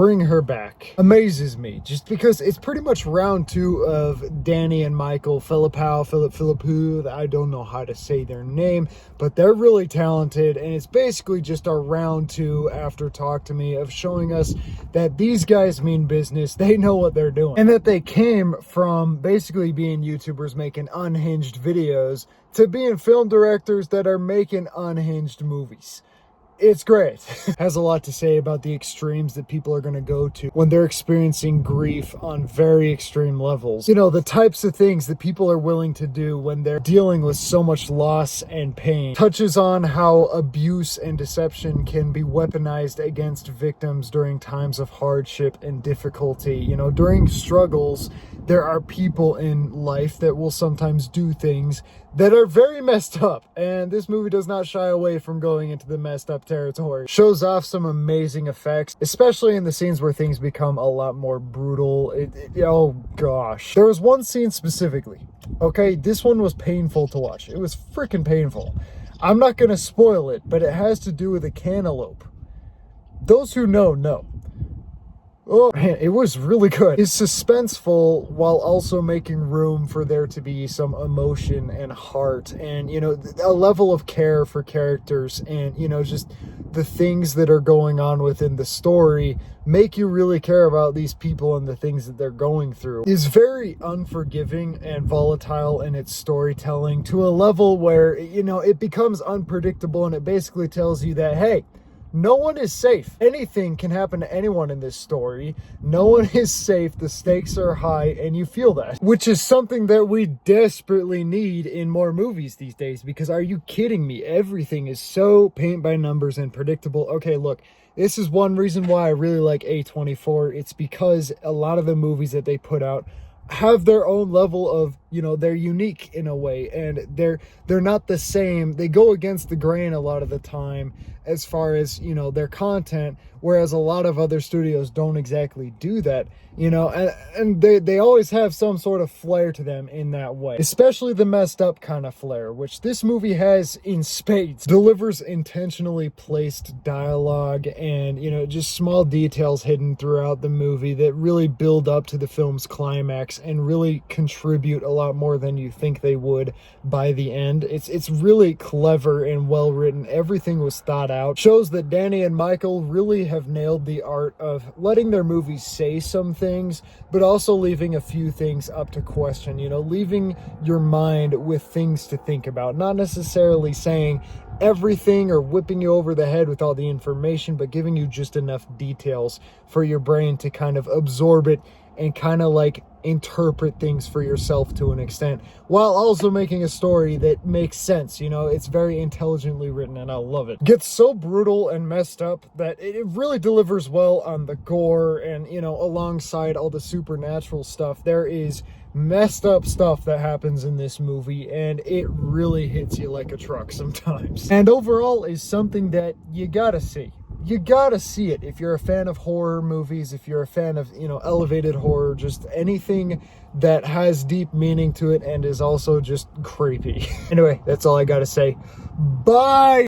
bring her back amazes me, just because it's pretty much round 2 of Danny and Michael Philippou. I don't know how to say their name, but they're really talented, and it's basically just a round 2 after Talk to Me of showing us that these guys mean business, they know what they're doing, and that they came from basically being YouTubers making unhinged videos to being film directors that are making unhinged movies. It's great. Has a lot to say about the extremes that people are going to go to when they're experiencing grief on very extreme levels. You know, the types of things that people are willing to do when they're dealing with so much loss and pain. Touches on how abuse and deception can be weaponized against victims during times of hardship and difficulty. You know, during struggles, there are people in life that will sometimes do things that are very messed up, and this movie does not shy away from going into the messed up territory. Shows off some amazing effects, especially in the scenes where things become a lot more brutal. Oh gosh. There was one scene specifically, okay? This one was painful to watch. It was freaking painful. I'm not gonna spoil it, but it has to do with a cantaloupe. Those who know, know. Oh man, it was really good. It's suspenseful while also making room for there to be some emotion and heart and, you know, a level of care for characters, and, you know, just the things that are going on within the story make you really care about these people and the things that they're going through. It's very unforgiving and volatile in its storytelling to a level where, you know, it becomes unpredictable, and it basically tells you that, hey, no one is safe. Anything can happen to anyone in this story. No one is safe. The stakes are high, and you feel that. Which is something that we desperately need in more movies these days, because are you kidding me? Everything is so paint by numbers and predictable. Okay, look, this is one reason why I really like A24. It's because a lot of the movies that they put out have their own level of, you know, they're unique in a way, and they're not the same. They go against the grain a lot of the time as far as, you know, their content, whereas a lot of other studios don't exactly do that, you know, and they always have some sort of flair to them in that way, especially the messed up kind of flair, which this movie has in spades. Delivers intentionally placed dialogue and, you know, just small details hidden throughout the movie that really build up to the film's climax and really contribute a lot more than you think they would by the end. It's really clever and well written. Everything was thought out. Shows that Danny and Michael really have nailed the art of letting their movies say some things, but also leaving a few things up to question, you know, leaving your mind with things to think about, not necessarily saying everything or whipping you over the head with all the information, but giving you just enough details for your brain to kind of absorb it and kind of like interpret things for yourself to an extent, while also making a story that makes sense. You know, it's very intelligently written, and I love it. Gets so brutal and messed up that it really delivers well on the gore, and, you know, alongside all the supernatural stuff, there is messed up stuff that happens in this movie, and it really hits you like a truck sometimes. And overall is something that you gotta see. You gotta see it if you're a fan of horror movies, if you're a fan of, you know, elevated horror, just anything that has deep meaning to it and is also just creepy. Anyway, that's all I gotta say. Bye!